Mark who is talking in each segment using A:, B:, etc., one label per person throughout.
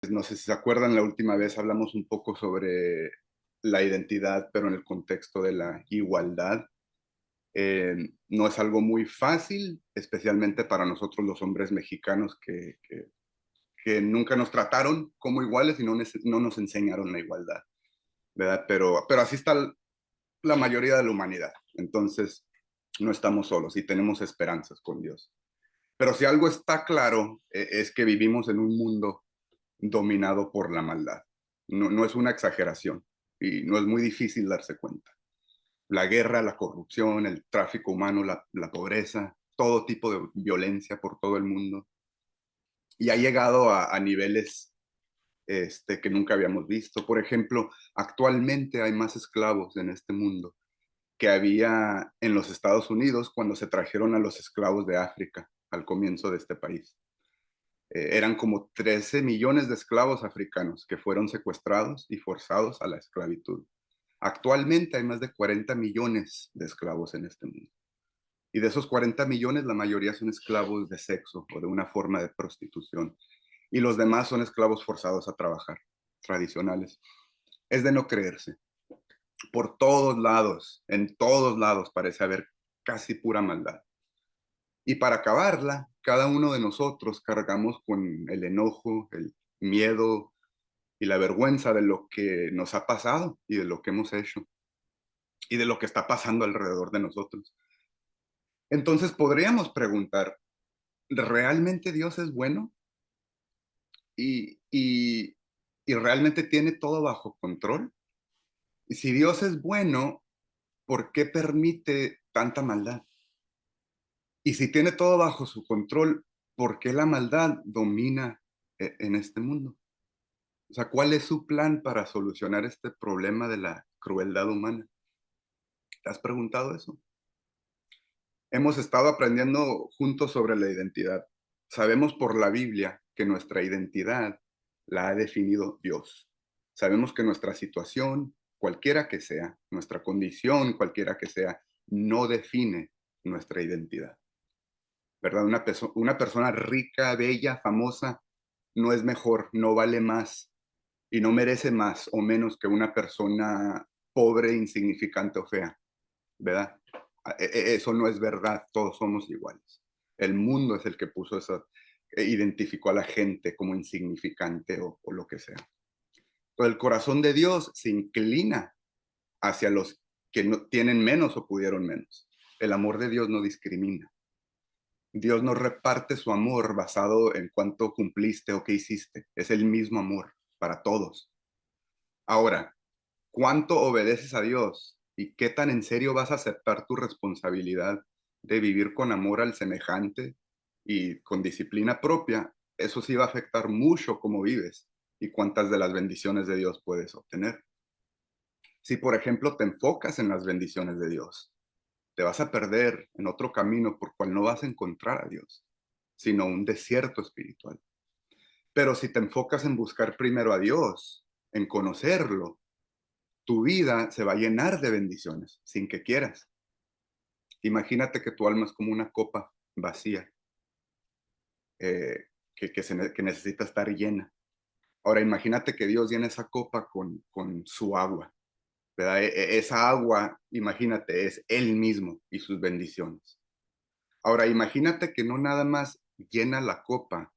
A: No sé si se acuerdan, la última vez hablamos un poco sobre la identidad, pero en el contexto de la igualdad. No es algo muy fácil, especialmente para nosotros los hombres mexicanos que nunca nos trataron como iguales y no nos enseñaron la igualdad, ¿verdad? Pero así está la mayoría de la humanidad. Entonces, no estamos solos y tenemos esperanzas con Dios. Pero si algo está claro, es que vivimos en un mundo dominado por la maldad. No es una exageración y no es muy difícil darse cuenta. La guerra, la corrupción, el tráfico humano, la pobreza, todo tipo de violencia por todo el mundo. Y ha llegado a niveles que nunca habíamos visto. Por ejemplo, actualmente hay más esclavos en este mundo que había en los Estados Unidos cuando se trajeron a los esclavos de África al comienzo de este país. Eran como 13 millones de esclavos africanos que fueron secuestrados y forzados a la esclavitud. Actualmente hay más de 40 millones de esclavos en este mundo. Y de esos 40 millones, la mayoría son esclavos de sexo o de una forma de prostitución. Y los demás son esclavos forzados a trabajar, tradicionales. Es de no creerse. Por todos lados, en todos lados parece haber casi pura maldad. Y para acabarla, cada uno de nosotros cargamos con el enojo, el miedo y la vergüenza de lo que nos ha pasado y de lo que hemos hecho y de lo que está pasando alrededor de nosotros. Entonces podríamos preguntar, ¿realmente Dios es bueno? ¿Y, y, y realmente tiene todo bajo control? Y si Dios es bueno, ¿por qué permite tanta maldad? Y si tiene todo bajo su control, ¿por qué la maldad domina en este mundo? O sea, ¿cuál es su plan para solucionar este problema de la crueldad humana? ¿Te has preguntado eso? Hemos estado aprendiendo juntos sobre la identidad. Sabemos por la Biblia que nuestra identidad la ha definido Dios. Sabemos que nuestra situación, cualquiera que sea, nuestra condición, cualquiera que sea, no define nuestra identidad. ¿Verdad? Una persona rica, bella, famosa, no es mejor, no vale más y no merece más o menos que una persona pobre, insignificante o fea, ¿verdad? Eso no es verdad, todos somos iguales. El mundo es el que puso eso, identificó a la gente como insignificante o lo que sea. Pero el corazón de Dios se inclina hacia los que no tienen menos o pudieron menos. El amor de Dios no discrimina. Dios no reparte su amor basado en cuánto cumpliste o qué hiciste. Es el mismo amor para todos. Ahora, ¿cuánto obedeces a Dios y qué tan en serio vas a aceptar tu responsabilidad de vivir con amor al semejante y con disciplina propia? Eso sí va a afectar mucho cómo vives y cuántas de las bendiciones de Dios puedes obtener. Si, por ejemplo, te enfocas en las bendiciones de Dios, te vas a perder en otro camino por cual no vas a encontrar a Dios, sino un desierto espiritual. Pero si te enfocas en buscar primero a Dios, en conocerlo, tu vida se va a llenar de bendiciones sin que quieras. Imagínate que tu alma es como una copa vacía que necesita estar llena. Ahora imagínate que Dios llena esa copa con su agua, ¿verdad? Esa agua, imagínate, es Él mismo y sus bendiciones. Ahora imagínate que no nada más llena la copa,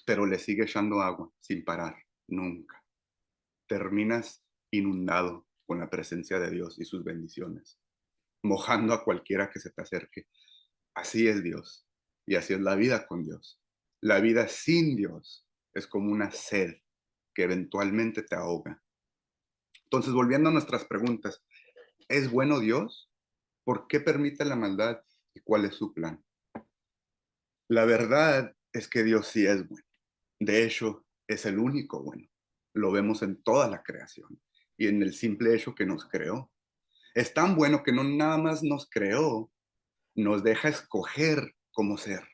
A: pero le sigue echando agua sin parar, nunca. Terminas inundado con la presencia de Dios y sus bendiciones, mojando a cualquiera que se te acerque. Así es Dios y así es la vida con Dios. La vida sin Dios es como una sed que eventualmente te ahoga. Entonces, volviendo a nuestras preguntas, ¿es bueno Dios? ¿Por qué permite la maldad y cuál es su plan? La verdad es que Dios sí es bueno. De hecho, es el único bueno. Lo vemos en toda la creación y en el simple hecho que nos creó. Es tan bueno que no nada más nos creó, nos deja escoger cómo ser.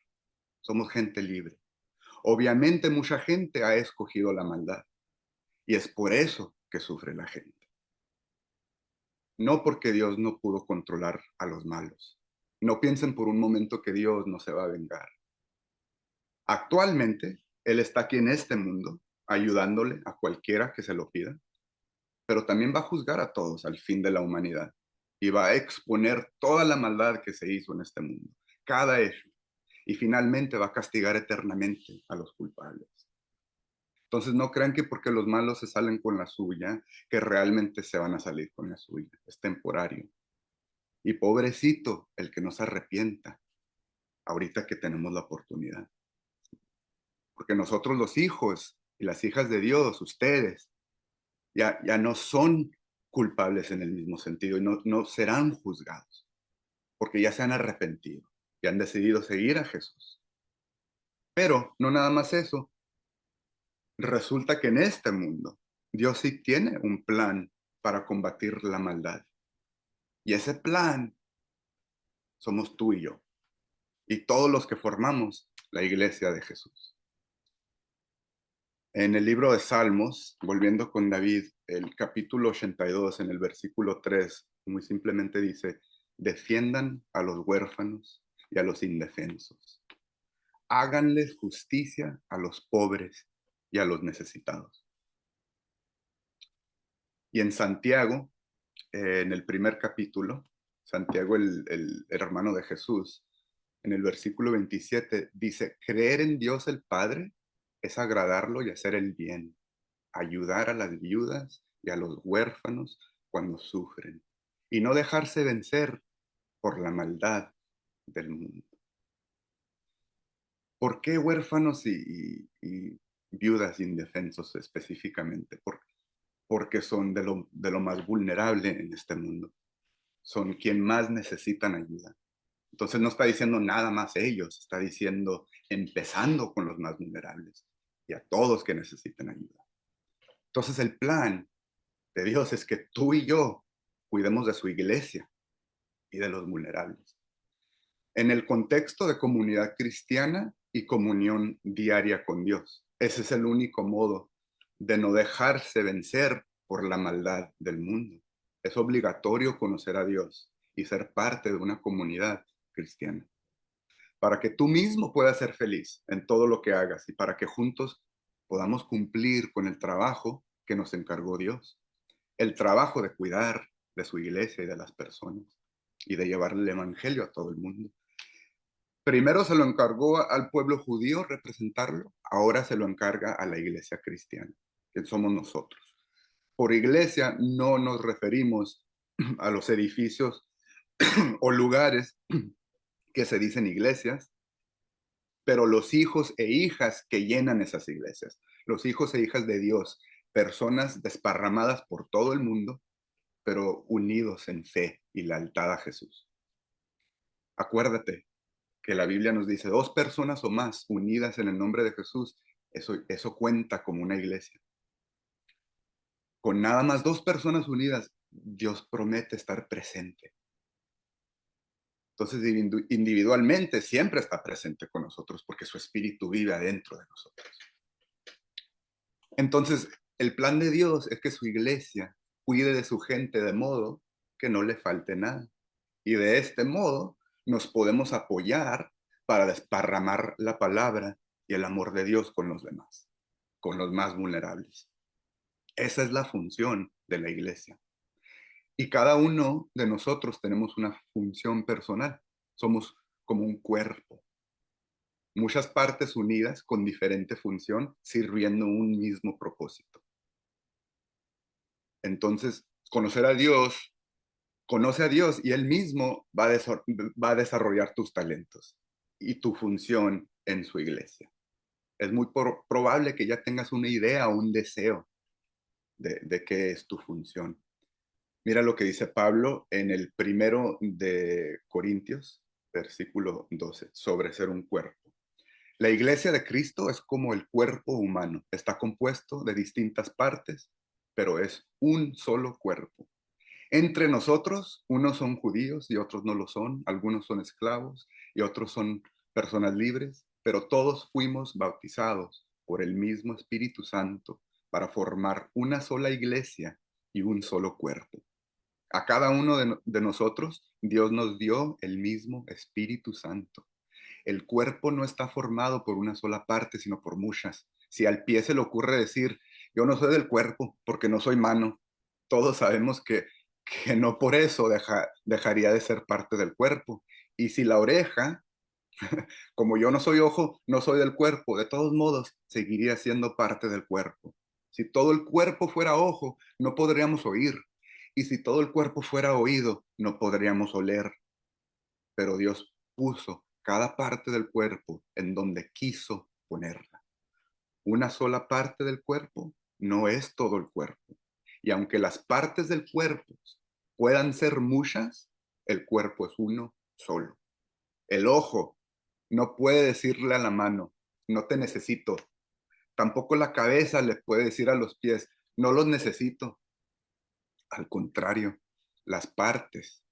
A: Somos gente libre. Obviamente mucha gente ha escogido la maldad y es por eso que sufre la gente. No porque Dios no pudo controlar a los malos. No piensen por un momento que Dios no se va a vengar. Actualmente, Él está aquí en este mundo, ayudándole a cualquiera que se lo pida, pero también va a juzgar a todos al fin de la humanidad y va a exponer toda la maldad que se hizo en este mundo, cada hecho, y finalmente va a castigar eternamente a los culpables. Entonces no crean que porque los malos se salen con la suya, que realmente se van a salir con la suya. Es temporario. Y pobrecito el que no se arrepienta ahorita que tenemos la oportunidad. Porque nosotros los hijos y las hijas de Dios, ustedes, ya no son culpables en el mismo sentido y no serán juzgados. Porque ya se han arrepentido y han decidido seguir a Jesús. Pero no nada más eso. Resulta que en este mundo Dios sí tiene un plan para combatir la maldad. Y ese plan somos tú y yo. Y todos los que formamos la iglesia de Jesús. En el libro de Salmos, volviendo con David, el capítulo 82, en el versículo 3, muy simplemente dice, defiendan a los huérfanos y a los indefensos. Háganles justicia a los pobres y a los necesitados. Y en Santiago, en el primer capítulo, Santiago, el hermano de Jesús, en el versículo 27, dice, creer en Dios el Padre es agradarlo y hacer el bien, ayudar a las viudas y a los huérfanos cuando sufren, y no dejarse vencer por la maldad del mundo. ¿Por qué huérfanos y viudas indefensos específicamente? Porque son de lo más vulnerable en este mundo. Son quien más necesitan ayuda. Entonces no está diciendo nada más ellos, está diciendo empezando con los más vulnerables y a todos que necesiten ayuda. Entonces el plan de Dios es que tú y yo cuidemos de su iglesia y de los vulnerables. En el contexto de comunidad cristiana y comunión diaria con Dios. Ese es el único modo de no dejarse vencer por la maldad del mundo. Es obligatorio conocer a Dios y ser parte de una comunidad cristiana, para que tú mismo puedas ser feliz en todo lo que hagas y para que juntos podamos cumplir con el trabajo que nos encargó Dios, el trabajo de cuidar de su iglesia y de las personas y de llevarle el evangelio a todo el mundo. Primero se lo encargó al pueblo judío representarlo, ahora se lo encarga a la iglesia cristiana, que somos nosotros. Por iglesia no nos referimos a los edificios o lugares que se dicen iglesias, pero los hijos e hijas que llenan esas iglesias, los hijos e hijas de Dios, personas desparramadas por todo el mundo, pero unidos en fe y lealtad a Jesús. Acuérdate que la Biblia nos dice 2 personas o más unidas en el nombre de Jesús, eso cuenta como una iglesia. Con nada más 2 personas unidas, Dios promete estar presente. Entonces, individualmente siempre está presente con nosotros porque su espíritu vive adentro de nosotros. Entonces, el plan de Dios es que su iglesia cuide de su gente de modo que no le falte nada. Y de este modo nos podemos apoyar para desparramar la palabra y el amor de Dios con los demás, con los más vulnerables. Esa es la función de la iglesia. Y cada uno de nosotros tenemos una función personal. Somos como un cuerpo. Muchas partes unidas con diferente función, sirviendo un mismo propósito. Entonces, conoce a Dios y Él mismo va a desarrollar tus talentos y tu función en su iglesia. Es muy probable que ya tengas una idea o un deseo de qué es tu función. Mira lo que dice Pablo en el 1 Corintios, versículo 12, sobre ser un cuerpo. La iglesia de Cristo es como el cuerpo humano. Está compuesto de distintas partes, pero es un solo cuerpo. Entre nosotros, unos son judíos y otros no lo son, algunos son esclavos y otros son personas libres, pero todos fuimos bautizados por el mismo Espíritu Santo para formar una sola iglesia y un solo cuerpo. A cada uno de nosotros, Dios nos dio el mismo Espíritu Santo. El cuerpo no está formado por una sola parte, sino por muchas, Si al pie se le ocurre decir, yo no soy del cuerpo porque no soy mano, todos sabemos que no por eso dejaría de ser parte del cuerpo. Y si la oreja, como yo no soy ojo, no soy del cuerpo, de todos modos, seguiría siendo parte del cuerpo. Si todo el cuerpo fuera ojo, no podríamos oír. Y si todo el cuerpo fuera oído, no podríamos oler. Pero Dios puso cada parte del cuerpo en donde quiso ponerla. Una sola parte del cuerpo no es todo el cuerpo. Y aunque las partes del cuerpo puedan ser muchas, el cuerpo es uno solo. El ojo no puede decirle a la mano, no te necesito. Tampoco la cabeza le puede decir a los pies, no los necesito. Al contrario, las partes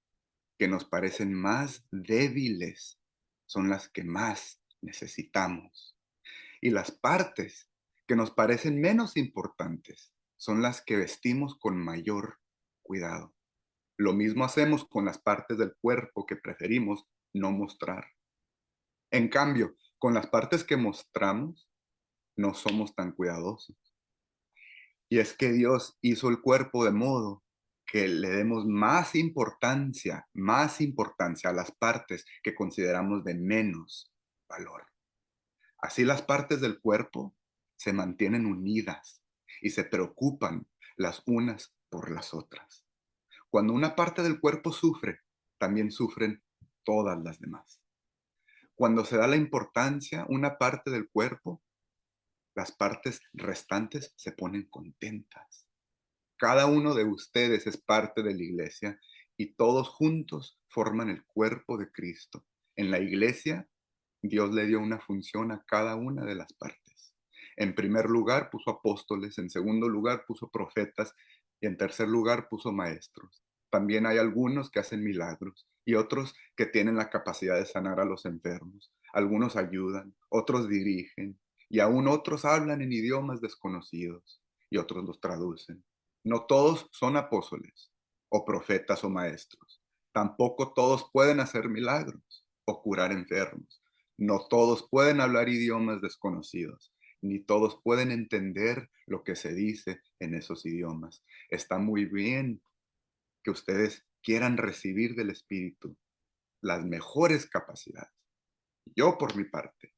A: que nos parecen más débiles son las que más necesitamos. Y las partes que nos parecen menos importantes son las que vestimos con mayor cuidado. Lo mismo hacemos con las partes del cuerpo que preferimos no mostrar. En cambio, con las partes que mostramos, no somos tan cuidadosos. Y es que Dios hizo el cuerpo de modo que le demos más importancia a las partes que consideramos de menos valor. Así las partes del cuerpo se mantienen unidas y se preocupan las unas por las otras. Cuando una parte del cuerpo sufre, también sufren todas las demás. Cuando se da la importancia a una parte del cuerpo, las partes restantes se ponen contentas. Cada uno de ustedes es parte de la iglesia y todos juntos forman el cuerpo de Cristo. En la iglesia, Dios le dio una función a cada una de las partes. En primer lugar puso apóstoles, en segundo lugar puso profetas y en tercer lugar puso maestros. También hay algunos que hacen milagros y otros que tienen la capacidad de sanar a los enfermos. Algunos ayudan, otros dirigen y aún otros hablan en idiomas desconocidos y otros los traducen. No todos son apóstoles o profetas o maestros. Tampoco todos pueden hacer milagros o curar enfermos. No todos pueden hablar idiomas desconocidos, ni todos pueden entender lo que se dice en esos idiomas. Está muy bien que ustedes quieran recibir del Espíritu las mejores capacidades. Yo, por mi parte,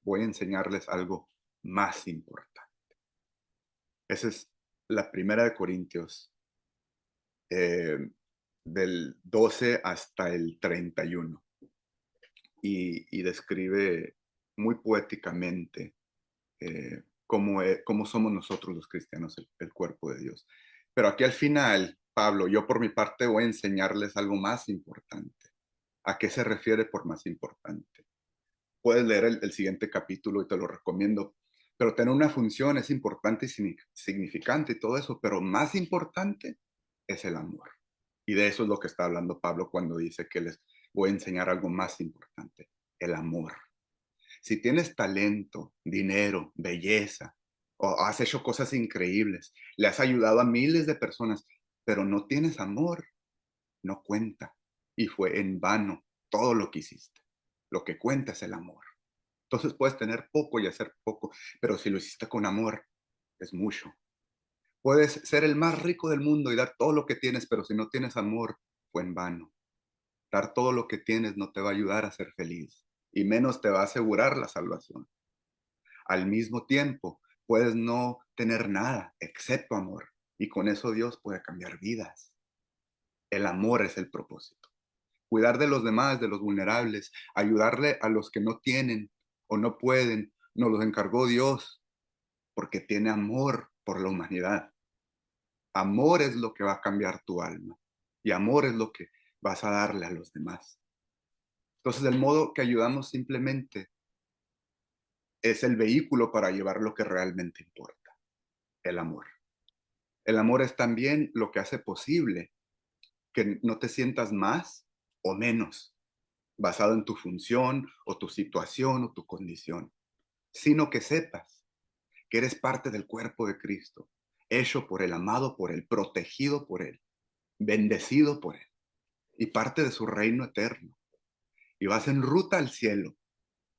A: voy a enseñarles algo más importante. Esa es la primera de Corintios, eh, del 12 hasta el 31. Y describe muy poéticamente cómo somos nosotros los cristianos, el cuerpo de Dios. Pero aquí al final, Pablo, yo por mi parte voy a enseñarles algo más importante. ¿A qué se refiere por más importante? Puedes leer el siguiente capítulo y te lo recomiendo. Pero tener una función es importante y significante y todo eso, pero más importante es el amor. Y de eso es lo que está hablando Pablo cuando dice que les voy a enseñar algo más importante, el amor. Si tienes talento, dinero, belleza, o has hecho cosas increíbles, le has ayudado a miles de personas, pero no tienes amor, no cuenta. Y fue en vano todo lo que hiciste. Lo que cuenta es el amor. Entonces puedes tener poco y hacer poco, pero si lo hiciste con amor, es mucho. Puedes ser el más rico del mundo y dar todo lo que tienes, pero si no tienes amor, fue en vano. Dar todo lo que tienes no te va a ayudar a ser feliz y menos te va a asegurar la salvación. Al mismo tiempo, puedes no tener nada excepto amor y con eso Dios puede cambiar vidas. El amor es el propósito. Cuidar de los demás, de los vulnerables, ayudarle a los que no tienen o no pueden, nos los encargó Dios porque tiene amor por la humanidad. Amor es lo que va a cambiar tu alma y amor es lo que vas a darle a los demás. Entonces, el modo que ayudamos simplemente es el vehículo para llevar lo que realmente importa, el amor. El amor es también lo que hace posible que no te sientas más o menos basado en tu función o tu situación o tu condición, sino que sepas que eres parte del cuerpo de Cristo, hecho por Él, amado por Él, protegido por Él, bendecido por Él y parte de su reino eterno. Y vas en ruta al cielo,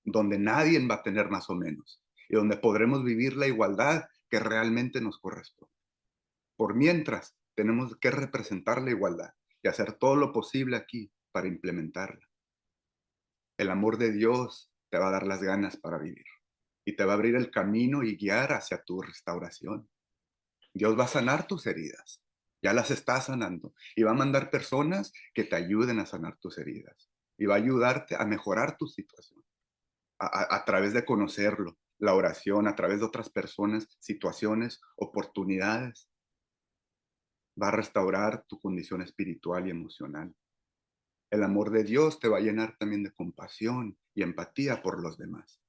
A: donde nadie va a tener más o menos. y donde podremos vivir la igualdad que realmente nos corresponde. Por mientras, tenemos que representar la igualdad y hacer todo lo posible aquí para implementarla. El amor de Dios te va a dar las ganas para vivir y te va a abrir el camino y guiar hacia tu restauración. Dios va a sanar tus heridas, ya las está sanando y va a mandar personas que te ayuden a sanar tus heridas y va a ayudarte a mejorar tu situación a través de conocerlo, la oración, a través de otras personas, situaciones, oportunidades. Va a restaurar tu condición espiritual y emocional. El amor de Dios te va a llenar también de compasión y empatía por los demás.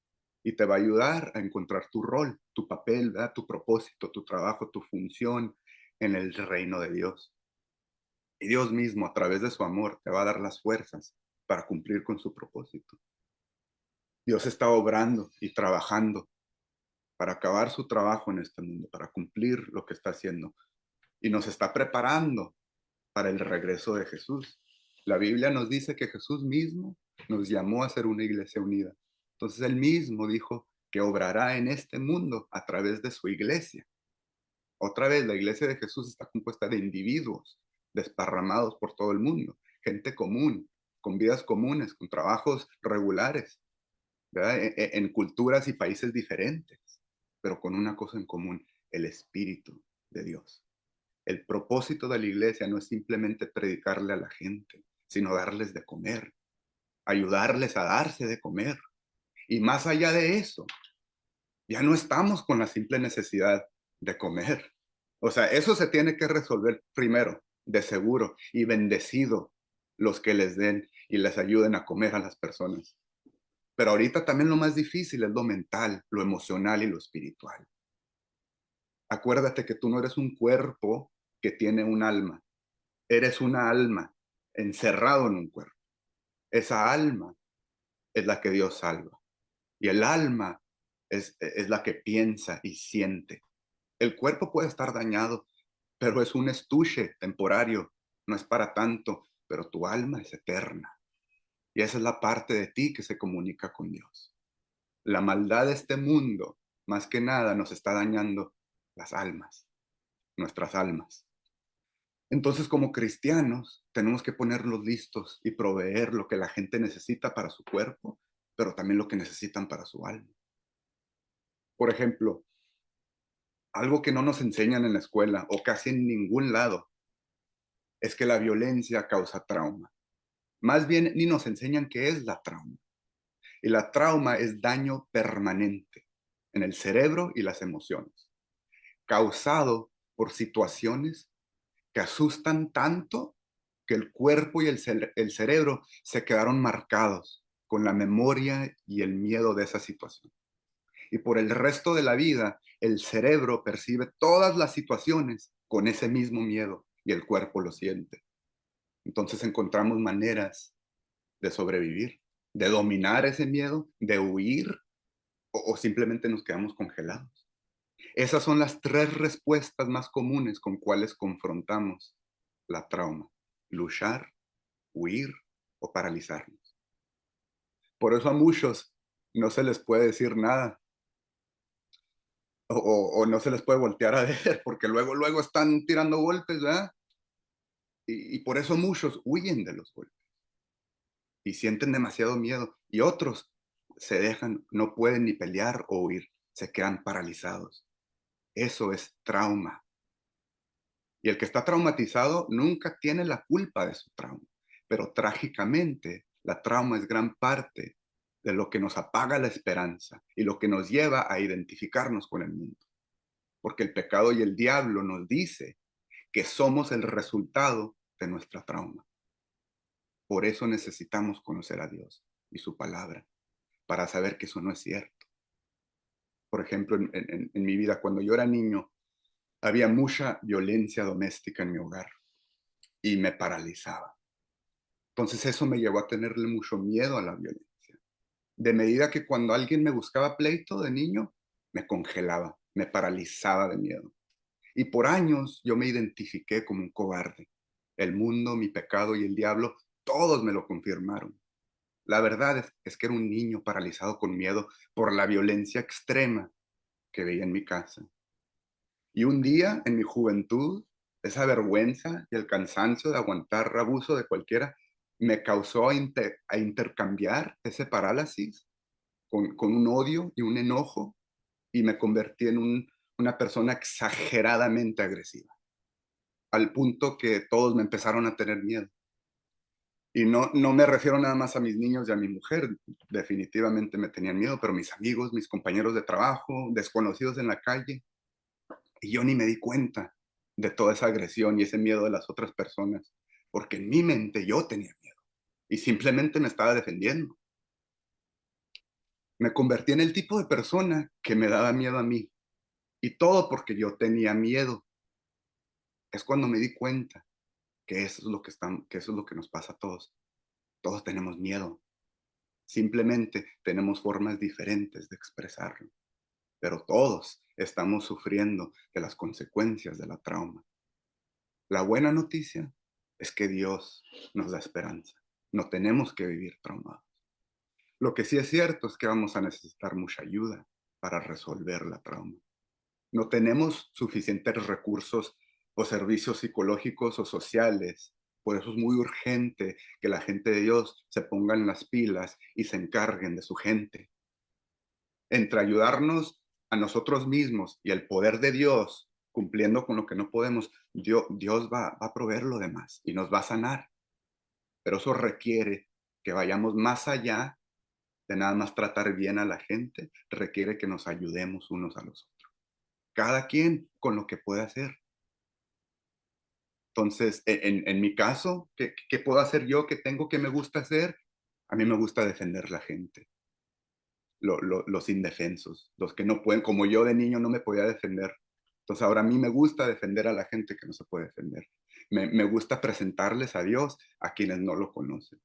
A: Y te va a ayudar a encontrar tu rol, tu papel, ¿verdad? Tu propósito, tu trabajo, tu función en el reino de Dios. Y Dios mismo, a través de su amor, te va a dar las fuerzas para cumplir con su propósito. Dios está obrando y trabajando para acabar su trabajo en este mundo, para cumplir lo que está haciendo. Y nos está preparando para el regreso de Jesús. La Biblia nos dice que Jesús mismo nos llamó a ser una iglesia unida. Entonces él mismo dijo que obrará en este mundo a través de su iglesia. Otra vez, la iglesia de Jesús está compuesta de individuos desparramados por todo el mundo, gente común, con vidas comunes, con trabajos regulares, ¿verdad? En culturas y países diferentes, pero con una cosa en común, el Espíritu de Dios. El propósito de la iglesia no es simplemente predicarle a la gente, sino darles de comer, ayudarles a darse de comer. Y más allá de eso, ya no estamos con la simple necesidad de comer. O sea, eso se tiene que resolver primero, de seguro, y bendecido los que les den y les ayuden a comer a las personas. Pero ahorita también lo más difícil es lo mental, lo emocional y lo espiritual. Acuérdate que tú no eres un cuerpo que tiene un alma. Eres una alma encerrado en un cuerpo. Esa alma es la que Dios salva. Y el alma es la que piensa y siente. El cuerpo puede estar dañado, pero es un estuche temporario. No es para tanto, pero tu alma es eterna. Y esa es la parte de ti que se comunica con Dios. La maldad de este mundo, más que nada, nos está dañando las almas, nuestras almas. Entonces, como cristianos, tenemos que ponerlos listos y proveer lo que la gente necesita para su cuerpo, pero también lo que necesitan para su alma. Por ejemplo, algo que no nos enseñan en la escuela o casi en ningún lado es que la violencia causa trauma. Más bien, ni nos enseñan qué es la trauma. Y la trauma es daño permanente en el cerebro y las emociones, causado por situaciones que asustan tanto que el cuerpo y el cerebro se quedaron marcados con la memoria y el miedo de esa situación. Y por el resto de la vida, el cerebro percibe todas las situaciones con ese mismo miedo y el cuerpo lo siente. Entonces encontramos maneras de sobrevivir, de dominar ese miedo, de huir o simplemente nos quedamos congelados. Esas son las tres respuestas más comunes con cuales confrontamos la trauma: luchar, huir o paralizarnos. Por eso a muchos no se les puede decir nada o no se les puede voltear a ver porque luego están tirando golpes, ¿verdad? Y por eso muchos huyen de los golpes y sienten demasiado miedo y otros se dejan, no pueden ni pelear o huir, se quedan paralizados. Eso es trauma. Y el que está traumatizado nunca tiene la culpa de su trauma, pero trágicamente la trauma es gran parte de lo que nos apaga la esperanza y lo que nos lleva a identificarnos con el mundo. Porque el pecado y el diablo nos dice que somos el resultado de nuestra trauma. Por eso necesitamos conocer a Dios y su palabra, para saber que eso no es cierto. Por ejemplo, en mi vida, cuando yo era niño, había mucha violencia doméstica en mi hogar y me paralizaba. Entonces eso me llevó a tenerle mucho miedo a la violencia. De medida que cuando alguien me buscaba pleito de niño, me congelaba, me paralizaba de miedo. Y por años yo me identifiqué como un cobarde. El mundo, mi pecado y el diablo, todos me lo confirmaron. La verdad es que era un niño paralizado con miedo por la violencia extrema que veía en mi casa. Y un día, en mi juventud, esa vergüenza y el cansancio de aguantar abuso de cualquiera me causó a intercambiar ese parálisis con un odio y un enojo, y me convertí en una persona exageradamente agresiva, al punto que todos me empezaron a tener miedo. Y no me refiero nada más a mis niños y a mi mujer, definitivamente me tenían miedo, pero mis amigos, mis compañeros de trabajo, desconocidos en la calle, y yo ni me di cuenta de toda esa agresión y ese miedo de las otras personas, porque en mi mente yo tenía miedo y simplemente me estaba defendiendo. Me convertí en el tipo de persona que me daba miedo a mí, y todo porque yo tenía miedo. Es cuando me di cuenta que eso es lo que eso es lo que nos pasa a todos. Todos tenemos miedo. Simplemente tenemos formas diferentes de expresarlo, pero todos estamos sufriendo de las consecuencias de la trauma. La buena noticia es que Dios nos da esperanza. No tenemos que vivir traumados. Lo que sí es cierto es que vamos a necesitar mucha ayuda para resolver la trauma. No tenemos suficientes recursos o servicios psicológicos o sociales. Por eso es muy urgente que la gente de Dios se ponga en las pilas y se encarguen de su gente. Entre ayudarnos a nosotros mismos y el poder de Dios, cumpliendo con lo que no podemos, Dios va a proveer lo demás y nos va a sanar. Pero eso requiere que vayamos más allá de nada más tratar bien a la gente, requiere que nos ayudemos unos a los otros. Cada quien con lo que puede hacer. Entonces, en mi caso, ¿qué puedo hacer yo? ¿Qué tengo que me gusta hacer? A mí me gusta defender la gente, los indefensos, los que no pueden, como yo de niño no me podía defender. Entonces ahora a mí me gusta defender a la gente que no se puede defender. Me gusta presentarles a Dios a quienes no lo conocen.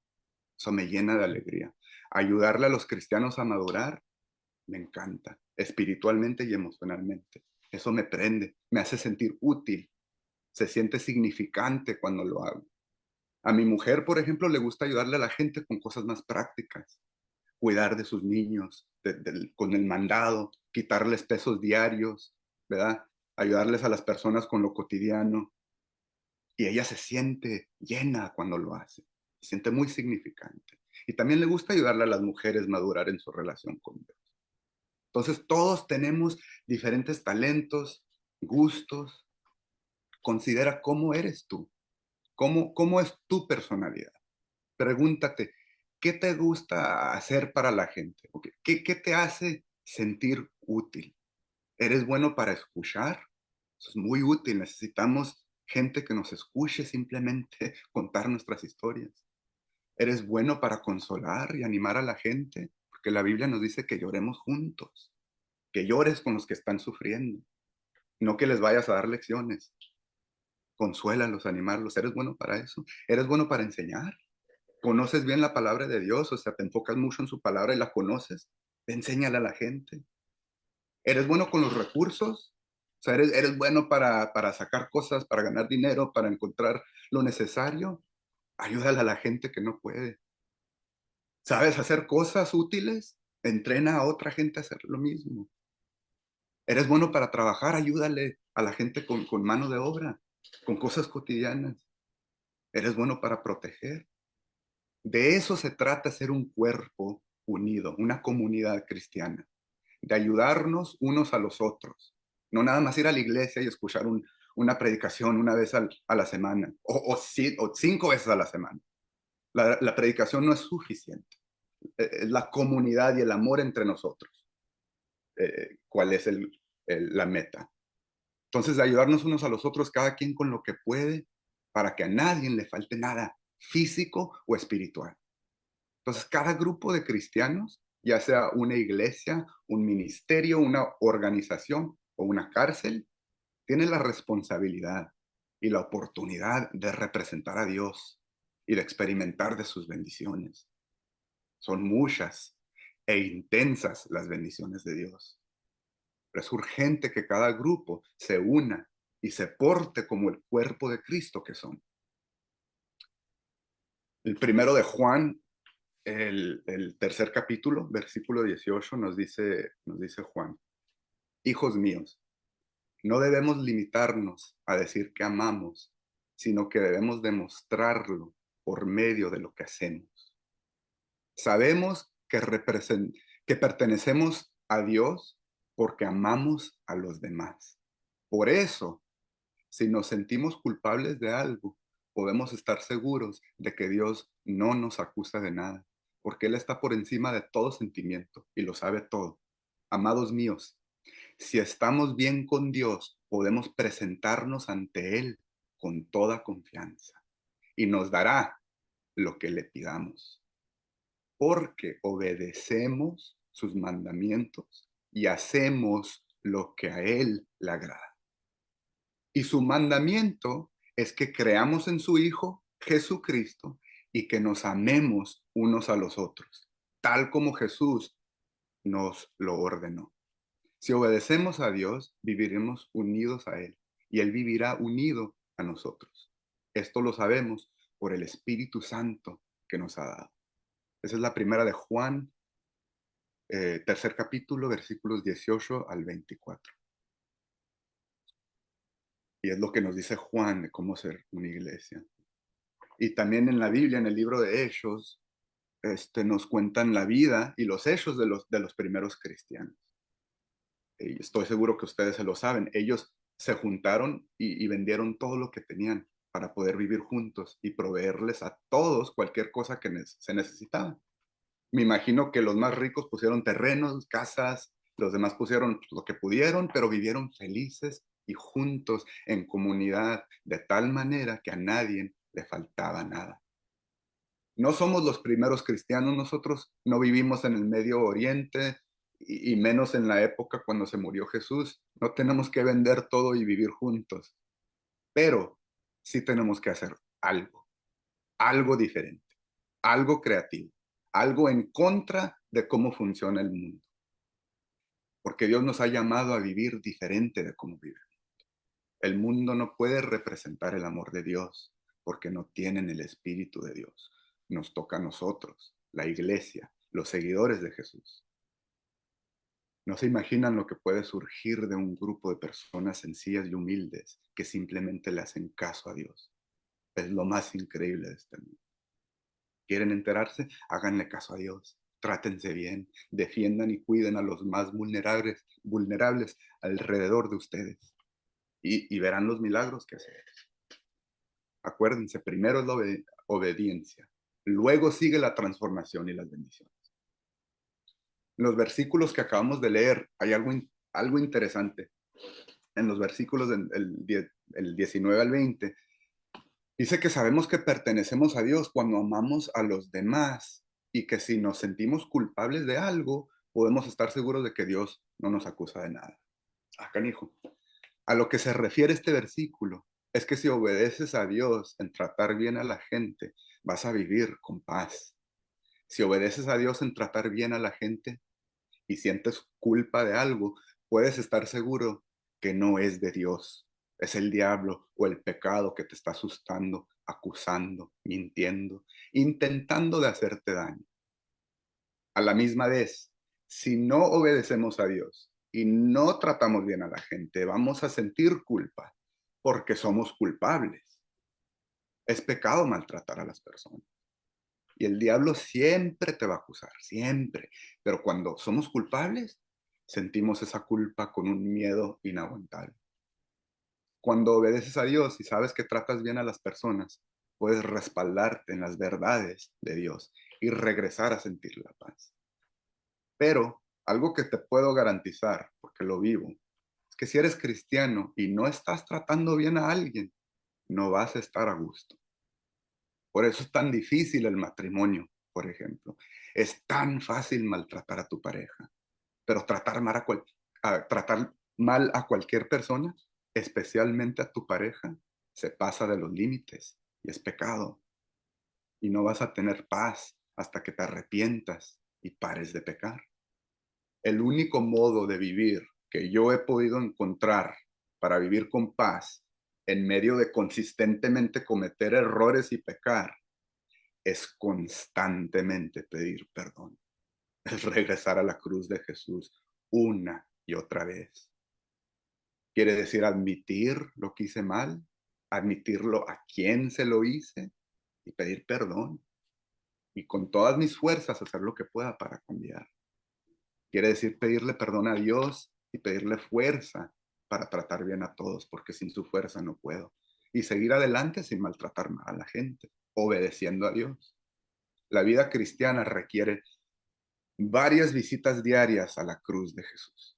A: Eso me llena de alegría. Ayudarle a los cristianos a madurar, me encanta, espiritualmente y emocionalmente. Eso me prende, me hace sentir útil, se siente significante cuando lo hago. A mi mujer, por ejemplo, le gusta ayudarle a la gente con cosas más prácticas, cuidar de sus niños, con el mandado, quitarles pesos diarios, ¿verdad? Ayudarles a las personas con lo cotidiano. Y ella se siente llena cuando lo hace, se siente muy significante. Y también le gusta ayudarle a las mujeres a madurar en su relación con Dios. Entonces, todos tenemos diferentes talentos, gustos. Considera cómo eres tú, cómo es tu personalidad. Pregúntate, ¿qué te gusta hacer para la gente? ¿Qué te hace sentir útil? ¿Eres bueno para escuchar? Eso es muy útil. Necesitamos gente que nos escuche simplemente contar nuestras historias. ¿Eres bueno para consolar y animar a la gente? Porque la Biblia nos dice que lloremos juntos, que llores con los que están sufriendo, no que les vayas a dar lecciones. Consuélalos, animarlos. ¿Eres bueno para eso? ¿Eres bueno para enseñar? ¿Conoces bien la palabra de Dios? O sea, te enfocas mucho en su palabra y la conoces. Enséñala a la gente. ¿Eres bueno con los recursos? O sea, ¿eres bueno para sacar cosas, para ganar dinero, para encontrar lo necesario? Ayúdale a la gente que no puede. ¿Sabes hacer cosas útiles? Entrena a otra gente a hacer lo mismo. ¿Eres bueno para trabajar? Ayúdale a la gente con mano de obra, con cosas cotidianas. ¿Eres bueno para proteger? De eso se trata ser un cuerpo unido, una comunidad cristiana, de ayudarnos unos a los otros. No nada más ir a la iglesia y escuchar una predicación una vez a la semana o 5 veces a la semana. La predicación no es suficiente. Es la comunidad y el amor entre nosotros. ¿Cuál es la meta? Entonces, de ayudarnos unos a los otros, cada quien con lo que puede, para que a nadie le falte nada físico o espiritual. Entonces, cada grupo de cristianos, ya sea una iglesia, un ministerio, una organización o una cárcel, tiene la responsabilidad y la oportunidad de representar a Dios y de experimentar de sus bendiciones. Son muchas e intensas las bendiciones de Dios. Pero es urgente que cada grupo se una y se porte como el cuerpo de Cristo que son. El primero de Juan, el tercer capítulo, versículo 18, nos dice Juan: Hijos míos, no debemos limitarnos a decir que amamos, sino que debemos demostrarlo por medio de lo que hacemos. Sabemos que pertenecemos a Dios porque amamos a los demás. Por eso, si nos sentimos culpables de algo, podemos estar seguros de que Dios no nos acusa de nada, porque Él está por encima de todo sentimiento y lo sabe todo. Amados míos, si estamos bien con Dios, podemos presentarnos ante Él con toda confianza y nos dará lo que le pidamos, porque obedecemos sus mandamientos y hacemos lo que a Él le agrada. Y su mandamiento es que creamos en su Hijo Jesucristo y que nos amemos unos a los otros, tal como Jesús nos lo ordenó. Si obedecemos a Dios, viviremos unidos a Él y Él vivirá unido a nosotros. Esto lo sabemos por el Espíritu Santo que nos ha dado. Esa es la primera de Juan, tercer capítulo, versículos 18 al 24. Y es lo que nos dice Juan de cómo ser una iglesia. Y también en la Biblia, en el libro de Hechos, nos cuentan la vida y los hechos de los primeros cristianos. Y estoy seguro que ustedes se lo saben. Ellos se juntaron y vendieron todo lo que tenían para poder vivir juntos y proveerles a todos cualquier cosa que se necesitaba. Me imagino que los más ricos pusieron terrenos, casas, los demás pusieron lo que pudieron, pero vivieron felices y juntos en comunidad, de tal manera que a nadie le faltaba nada. No somos los primeros cristianos, nosotros no vivimos en el Medio Oriente y menos en la época cuando se murió Jesús. No tenemos que vender todo y vivir juntos, pero sí tenemos que hacer algo, algo diferente, algo creativo, algo en contra de cómo funciona el mundo, porque Dios nos ha llamado a vivir diferente de cómo vive. El mundo no puede representar el amor de Dios porque no tienen el Espíritu de Dios. Nos toca a nosotros, la iglesia, los seguidores de Jesús. No se imaginan lo que puede surgir de un grupo de personas sencillas y humildes que simplemente le hacen caso a Dios. Es lo más increíble de este mundo. ¿Quieren enterarse? Háganle caso a Dios. Trátense bien, defiendan y cuiden a los más vulnerables alrededor de ustedes y verán los milagros que hacen. Acuérdense, primero es la obediencia, luego sigue la transformación y las bendiciones. En los versículos que acabamos de leer hay algo interesante. En los versículos del 19 al 20, dice que sabemos que pertenecemos a Dios cuando amamos a los demás y que si nos sentimos culpables de algo, podemos estar seguros de que Dios no nos acusa de nada. Ah, canijo. A lo que se refiere este versículo es que si obedeces a Dios en tratar bien a la gente, vas a vivir con paz. Si obedeces a Dios en tratar bien a la gente y sientes culpa de algo, puedes estar seguro que no es de Dios. Es el diablo o el pecado que te está asustando, acusando, mintiendo, intentando de hacerte daño. A la misma vez, si no obedecemos a Dios y no tratamos bien a la gente, vamos a sentir culpa porque somos culpables. Es pecado maltratar a las personas. Y el diablo siempre te va a acusar, siempre. Pero cuando somos culpables, sentimos esa culpa con un miedo inaguantable. Cuando obedeces a Dios y sabes que tratas bien a las personas, puedes respaldarte en las verdades de Dios y regresar a sentir la paz. Pero algo que te puedo garantizar, porque lo vivo, es que si eres cristiano y no estás tratando bien a alguien, no vas a estar a gusto. Por eso es tan difícil el matrimonio, por ejemplo. Es tan fácil maltratar a tu pareja, pero tratar mal a cualquier persona, especialmente a tu pareja, se pasa de los límites y es pecado. Y no vas a tener paz hasta que te arrepientas y pares de pecar. El único modo de vivir que yo he podido encontrar para vivir con paz en medio de consistentemente cometer errores y pecar es constantemente pedir perdón. Es regresar a la cruz de Jesús una y otra vez. quiere decir admitir lo que hice mal, admitirlo a quién se lo hice y pedir perdón. Y con todas mis fuerzas hacer lo que pueda para cambiar. Quiere decir pedirle perdón a Dios y pedirle fuerza para tratar bien a todos, porque sin su fuerza no puedo. Y seguir adelante sin maltratar a la gente, obedeciendo a Dios. La vida cristiana requiere varias visitas diarias a la cruz de Jesús,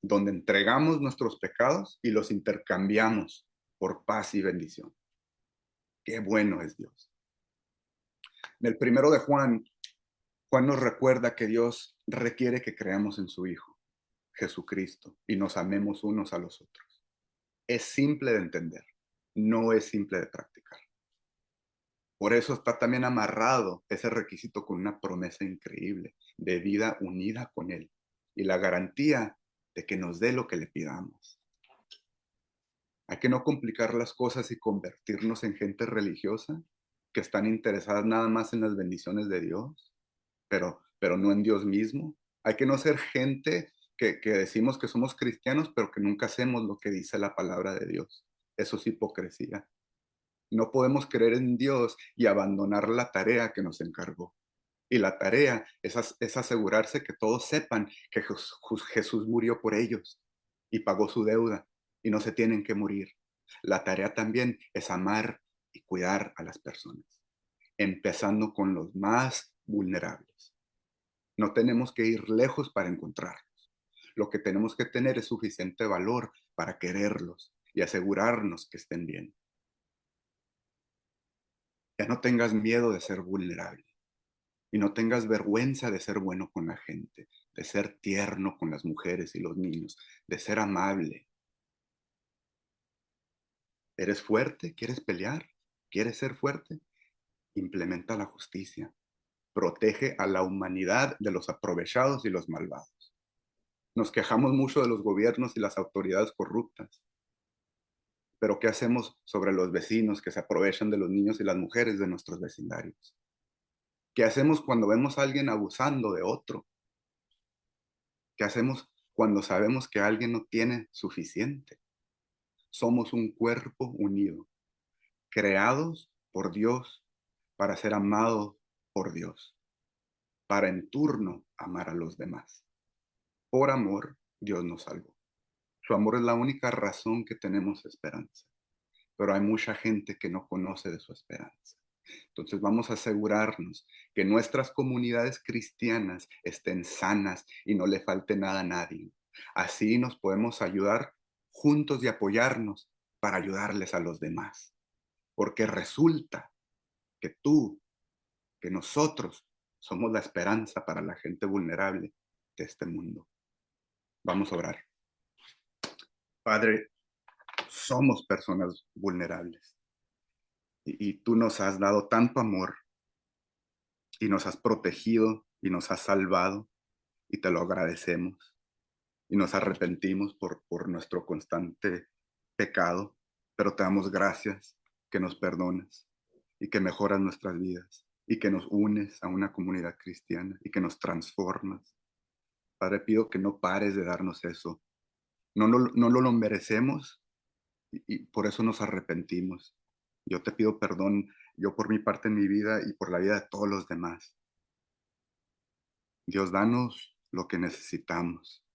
A: donde entregamos nuestros pecados y los intercambiamos por paz y bendición. Qué bueno es Dios. En el primero de Juan, Juan nos recuerda que Dios requiere que creamos en su Hijo, Jesucristo, y nos amemos unos a los otros. Es simple de entender, no es simple de practicar. Por eso está también amarrado ese requisito con una promesa increíble de vida unida con Él y la garantía de que nos dé lo que le pidamos. Hay que no complicar las cosas y convertirnos en gente religiosa que están interesadas nada más en las bendiciones de Dios, pero no en Dios mismo. Hay que no ser gente que decimos que somos cristianos, pero que nunca hacemos lo que dice la palabra de Dios. Eso es hipocresía. No podemos creer en Dios y abandonar la tarea que nos encargó. Y la tarea es asegurarse que todos sepan que Jesús murió por ellos y pagó su deuda y no se tienen que morir. La tarea también es amar y cuidar a las personas, empezando con los más vulnerables. No tenemos que ir lejos para encontrarlos. Lo que tenemos que tener es suficiente valor para quererlos y asegurarnos que estén bien. Ya no tengas miedo de ser vulnerable y no tengas vergüenza de ser bueno con la gente, de ser tierno con las mujeres y los niños, de ser amable. ¿Eres fuerte? ¿Quieres pelear? ¿Quieres ser fuerte? Implementa la justicia. Protege a la humanidad de los aprovechados y los malvados. Nos quejamos mucho de los gobiernos y las autoridades corruptas. Pero ¿qué hacemos sobre los vecinos que se aprovechan de los niños y las mujeres de nuestros vecindarios? ¿Qué hacemos cuando vemos a alguien abusando de otro? ¿Qué hacemos cuando sabemos que alguien no tiene suficiente? Somos un cuerpo unido, creados por Dios para ser amados por Dios, para en turno amar a los demás. Por amor, Dios nos salvó. Su amor es la única razón que tenemos esperanza, pero hay mucha gente que no conoce de su esperanza. Entonces vamos a asegurarnos que nuestras comunidades cristianas estén sanas y no le falte nada a nadie. Así nos podemos ayudar juntos y apoyarnos para ayudarles a los demás. Porque resulta que que nosotros somos la esperanza para la gente vulnerable de este mundo. Vamos a orar. Padre, somos personas vulnerables y tú nos has dado tanto amor y nos has protegido y nos has salvado y te lo agradecemos y nos arrepentimos por nuestro constante pecado, pero te damos gracias que nos perdonas y que mejoras nuestras vidas y que nos unes a una comunidad cristiana y que nos transformas. Padre, pido que no pares de darnos eso. No lo merecemos y por eso nos arrepentimos. Yo te pido perdón, yo por mi parte en mi vida y por la vida de todos los demás. Dios, danos lo que necesitamos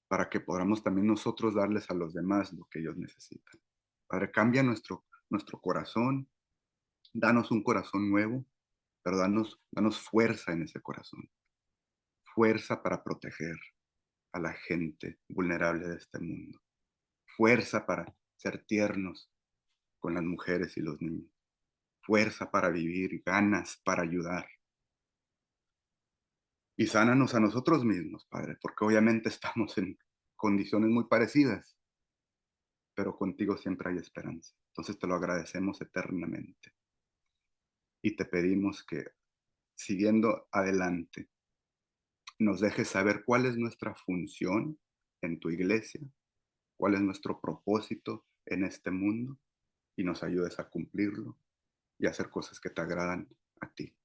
A: para que podamos también nosotros darles a los demás lo que ellos necesitan. Padre, cambia nuestro corazón, danos un corazón nuevo, pero danos fuerza en ese corazón, fuerza para proteger a la gente vulnerable de este mundo, fuerza para ser tiernos con las mujeres y los niños, fuerza para vivir, ganas para ayudar. Y sánanos a nosotros mismos, Padre, porque obviamente estamos en condiciones muy parecidas, pero contigo siempre hay esperanza. Entonces te lo agradecemos eternamente. Y te pedimos que, siguiendo adelante, nos dejes saber cuál es nuestra función en tu iglesia, cuál es nuestro propósito en este mundo y nos ayudes a cumplirlo y a hacer cosas que te agradan a ti.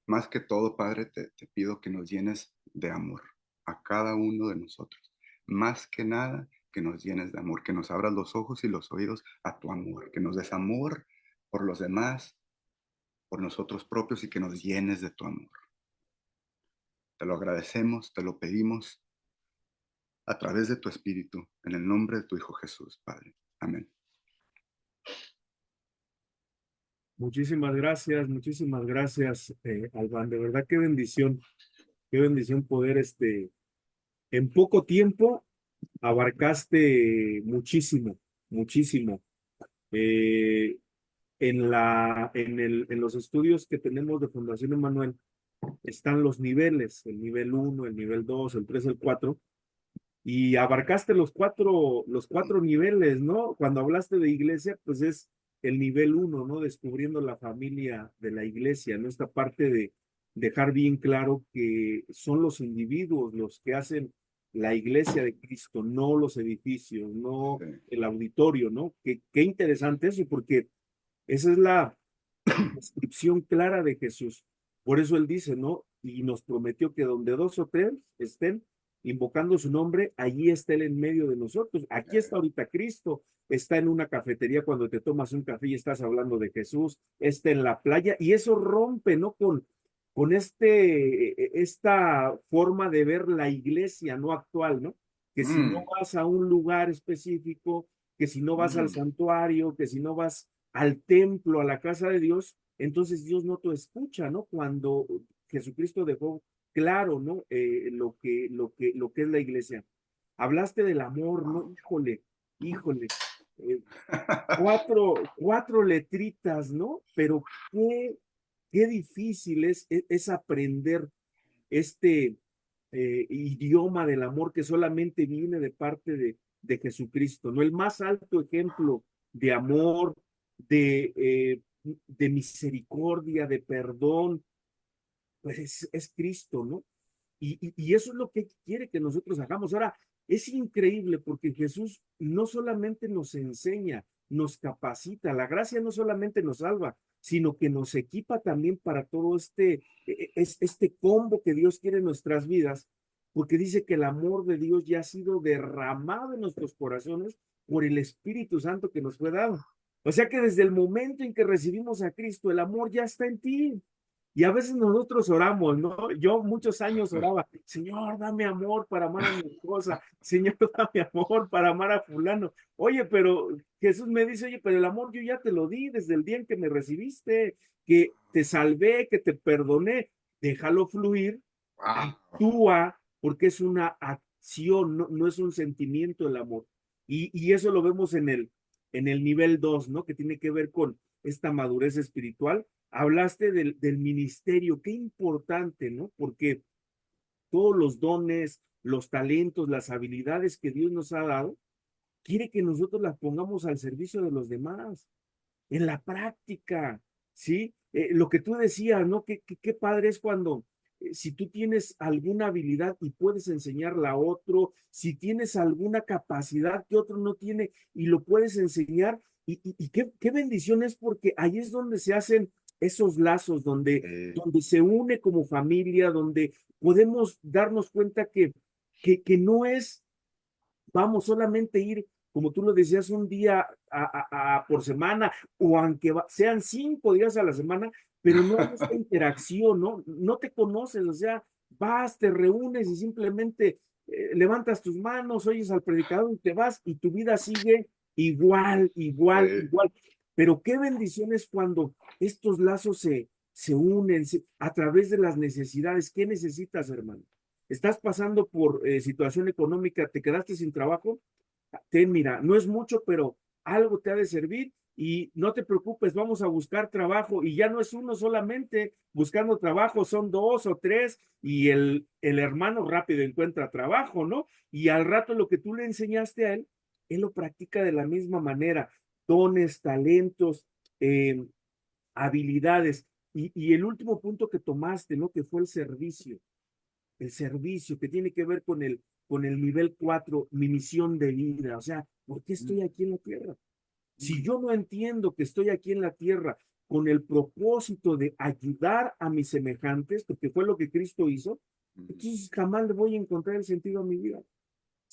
A: Más que todo, Padre, te pido que nos llenes de amor a cada uno de nosotros. Más que nada, que nos llenes de amor, que nos abras los ojos y los oídos a tu amor, que nos des amor por los demás, por nosotros propios y que nos llenes de tu amor. Te lo agradecemos, te lo pedimos a través de tu Espíritu, en el nombre de tu Hijo Jesús, Padre. Amén.
B: Muchísimas gracias, Albán. De verdad, qué bendición poder, en poco tiempo abarcaste muchísimo, muchísimo. Eh, en los estudios que tenemos de Fundación Emmanuel están los niveles, el nivel 1, el nivel 2, el 3, el 4, y abarcaste los cuatro niveles, ¿no? Cuando hablaste de iglesia, pues es el nivel 1, ¿no? Descubriendo la familia de la iglesia, ¿no? Esta parte de dejar bien claro que son los individuos los que hacen la iglesia de Cristo, no los edificios, no
A: Sí.
B: el auditorio, ¿no? Qué interesante eso, porque esa es la descripción clara de Jesús. Por eso él dice, ¿no? Y nos prometió que donde dos o tres estén invocando su nombre, allí está él en medio de nosotros. Aquí está ahorita Cristo, está en una cafetería cuando te tomas un café y estás hablando de Jesús, está en la playa, y eso rompe, ¿no? Con esta forma de ver la iglesia no actual, ¿no? Que si no
A: Mm,
B: vas a un lugar específico, que si no vas al
A: mm,
B: santuario, que si no vas al templo, a la casa de Dios, entonces Dios no te escucha, ¿no? Cuando Jesucristo dejó claro, ¿no? Lo que es la iglesia. Hablaste del amor, ¿no? Híjole. eh, cuatro letritas, ¿no? Pero qué difícil es aprender este idioma del amor que solamente viene de parte de Jesucristo, ¿no? El más alto ejemplo de amor, de misericordia, de perdón, pues es Cristo, ¿no? Y eso es lo que quiere que nosotros hagamos. Ahora, es increíble porque Jesús no solamente nos enseña, nos capacita, la gracia no solamente nos salva, sino que nos equipa también para todo este combo que Dios quiere en nuestras vidas, porque dice que el amor de Dios ya ha sido derramado en nuestros corazones por el Espíritu Santo que nos fue dado. O sea que desde el momento en que recibimos a Cristo, el amor ya está en ti. Y a veces nosotros oramos, ¿no? Yo muchos años oraba, Señor, dame amor para amar a mi esposa, Señor, dame amor para amar a fulano. Oye, pero Jesús me dice, oye, pero el amor yo ya te lo di desde el día en que me recibiste, que te salvé, que te perdoné. Déjalo fluir,
A: wow.
B: actúa, porque es una acción, no es un sentimiento el amor. Y eso lo vemos en el nivel 2, ¿no? Que tiene que ver con esta madurez espiritual. Hablaste del ministerio, qué importante, ¿no? Porque todos los dones, los talentos, las habilidades que Dios nos ha dado, quiere que nosotros las pongamos al servicio de los demás, en la práctica, ¿sí? Lo que tú decías, ¿no? Qué padre es cuando, si tú tienes alguna habilidad y puedes enseñarla a otro, si tienes alguna capacidad que otro no tiene y lo puedes enseñar, y qué bendición es porque ahí es donde se hacen esos lazos, donde se une como familia, donde podemos darnos cuenta que no es vamos solamente ir, como tú lo decías, un día por semana, o aunque sean 5 días a la semana, pero no hay esta interacción, ¿no? No te conoces, o sea, vas, te reúnes y simplemente levantas tus manos, oyes al predicador y te vas y tu vida sigue igual, igual, igual. Pero qué bendición es cuando estos lazos se unen a través de las necesidades. ¿Qué necesitas, hermano? Estás pasando por situación económica, te quedaste sin trabajo, mira, no es mucho, pero algo te ha de servir y no te preocupes, vamos a buscar trabajo y ya no es uno solamente buscando trabajo, son dos o tres y el hermano rápido encuentra trabajo, ¿no? Y al rato lo que tú le enseñaste a él lo practica de la misma manera, dones, talentos, habilidades. Y el último punto que tomaste, ¿no? Que fue el servicio que tiene que ver con el nivel 4, mi misión de vida. O sea, ¿por qué estoy aquí en la tierra? Si yo no entiendo que estoy aquí en la tierra con el propósito de ayudar a mis semejantes, porque fue lo que Cristo hizo, entonces jamás le voy a encontrar el sentido a mi vida.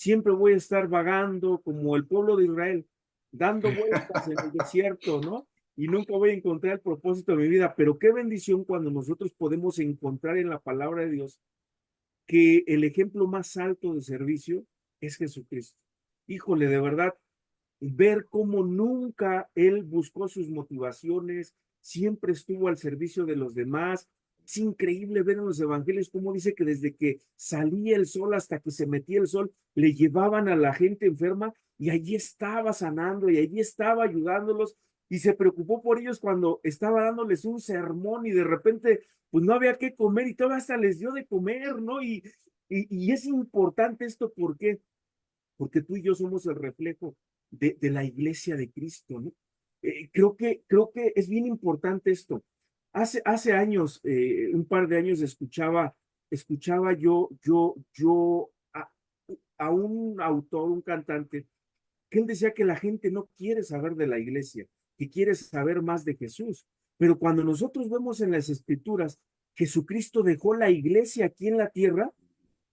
B: siempre voy a estar vagando como el pueblo de Israel, dando vueltas en el desierto, ¿no? Y nunca voy a encontrar el propósito de mi vida. Pero qué bendición cuando nosotros podemos encontrar en la palabra de Dios que el ejemplo más alto de servicio es Jesucristo. Híjole, de verdad, ver cómo nunca él buscó sus motivaciones, siempre estuvo al servicio de los demás. Es increíble ver en los evangelios cómo dice que desde que salía el sol hasta que se metía el sol, le llevaban a la gente enferma y allí estaba sanando y allí estaba ayudándolos y se preocupó por ellos cuando estaba dándoles un sermón y de repente pues no había qué comer y todavía hasta les dio de comer, ¿no? Y es importante esto, ¿por qué? Porque tú y yo somos el reflejo de la iglesia de Cristo, ¿no? Creo que es bien importante esto. Hace años, un par de años, escuchaba yo a un autor, un cantante, que él decía que la gente no quiere saber de la iglesia, que quiere saber más de Jesús. Pero cuando nosotros vemos en las escrituras, Jesucristo dejó la iglesia aquí en la tierra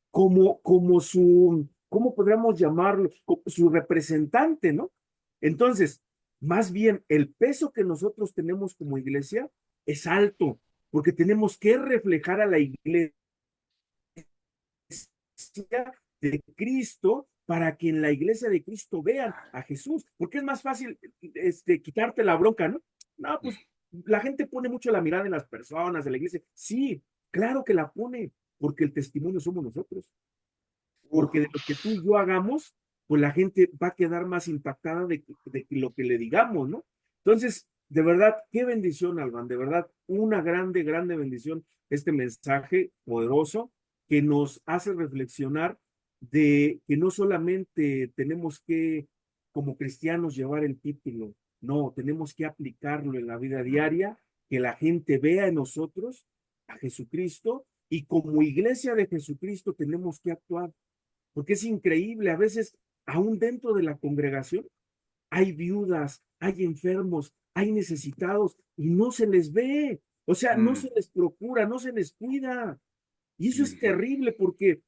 B: como su, ¿cómo podríamos llamarlo? Su representante, ¿no? Entonces, más bien, el peso que nosotros tenemos como iglesia es alto, porque tenemos que reflejar a la iglesia de Cristo para que en la iglesia de Cristo vean a Jesús, porque es más fácil quitarte la bronca, ¿no? No, pues la gente pone mucho la mirada en las personas, de la iglesia. Sí, claro que la pone, porque el testimonio somos nosotros. Porque de lo que tú y yo hagamos, pues la gente va a quedar más impactada de lo que le digamos, ¿no? Entonces, de verdad, qué bendición, Alban, de verdad, una grande, grande bendición este mensaje poderoso que nos hace reflexionar de que no solamente tenemos que, como cristianos, llevar el título, no, tenemos que aplicarlo en la vida diaria, que la gente vea en nosotros a Jesucristo y como iglesia de Jesucristo tenemos que actuar porque es increíble, a veces, aún dentro de la congregación, hay viudas, hay enfermos, hay necesitados y no se les ve, o sea, no se les procura, no se les cuida. Y eso es terrible porque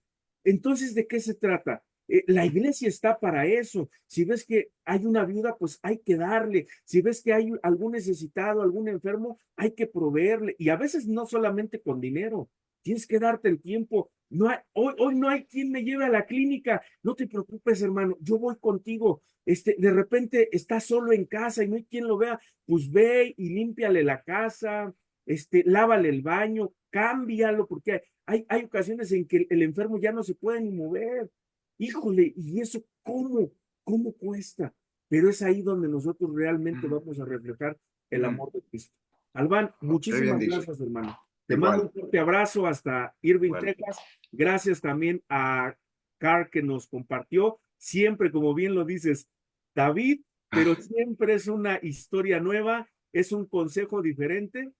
B: entonces, ¿de qué se trata? La iglesia está para eso. Si ves que hay una viuda, pues hay que darle. Si ves que hay algún necesitado, algún enfermo, hay que proveerle. Y a veces no solamente con dinero, tienes que darte el tiempo. No hay, hoy no hay quien me lleve a la clínica. No te preocupes, hermano, yo voy contigo. De repente estás solo en casa y no hay quien lo vea, pues ve y límpiale la casa, lávale el baño, cámbialo, porque hay ocasiones en que el enfermo ya no se puede ni mover. Híjole, ¿y eso cómo cuesta? Pero es ahí donde nosotros realmente vamos a reflejar el amor de Cristo. Albán,
A: Qué bien
B: muchísimas
A: dicho.
B: gracias, hermano. Te mando un
A: Igual,
B: fuerte abrazo hasta Irving,
A: igual.
B: Texas. Gracias también a Carl que nos compartió. Siempre, como bien lo dices, David, pero siempre es una historia nueva, es un consejo diferente.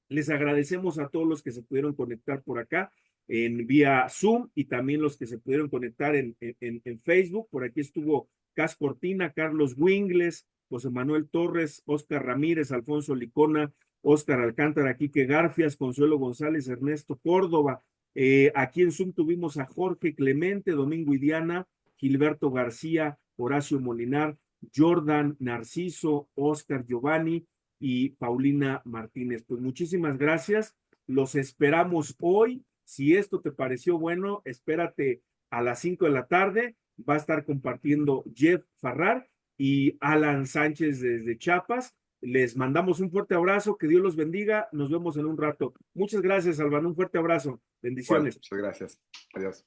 B: Les agradecemos a todos los que se pudieron conectar por acá en vía Zoom y también los que se pudieron conectar en Facebook. Por aquí estuvo Cas Cortina, Carlos Wingles, José Manuel Torres, Oscar Ramírez, Alfonso Licona, Oscar Alcántara, Quique Garfias, Consuelo González, Ernesto Córdoba. Aquí en Zoom tuvimos a Jorge Clemente, Domingo Idiana, Gilberto García, Horacio Molinar, Jordan Narciso, Oscar Giovanni, y Paulina Martínez. Pues muchísimas gracias. Los esperamos hoy. Si esto te pareció bueno, espérate a las 5 de la tarde. Va a estar compartiendo Jeff Farrar y Alan Sánchez desde Chiapas. Les mandamos un fuerte abrazo. Que Dios los bendiga. Nos vemos en un rato. Muchas gracias, Alvaro. Un fuerte abrazo.
A: Igual,
B: Bendiciones.
A: muchas gracias. Adiós.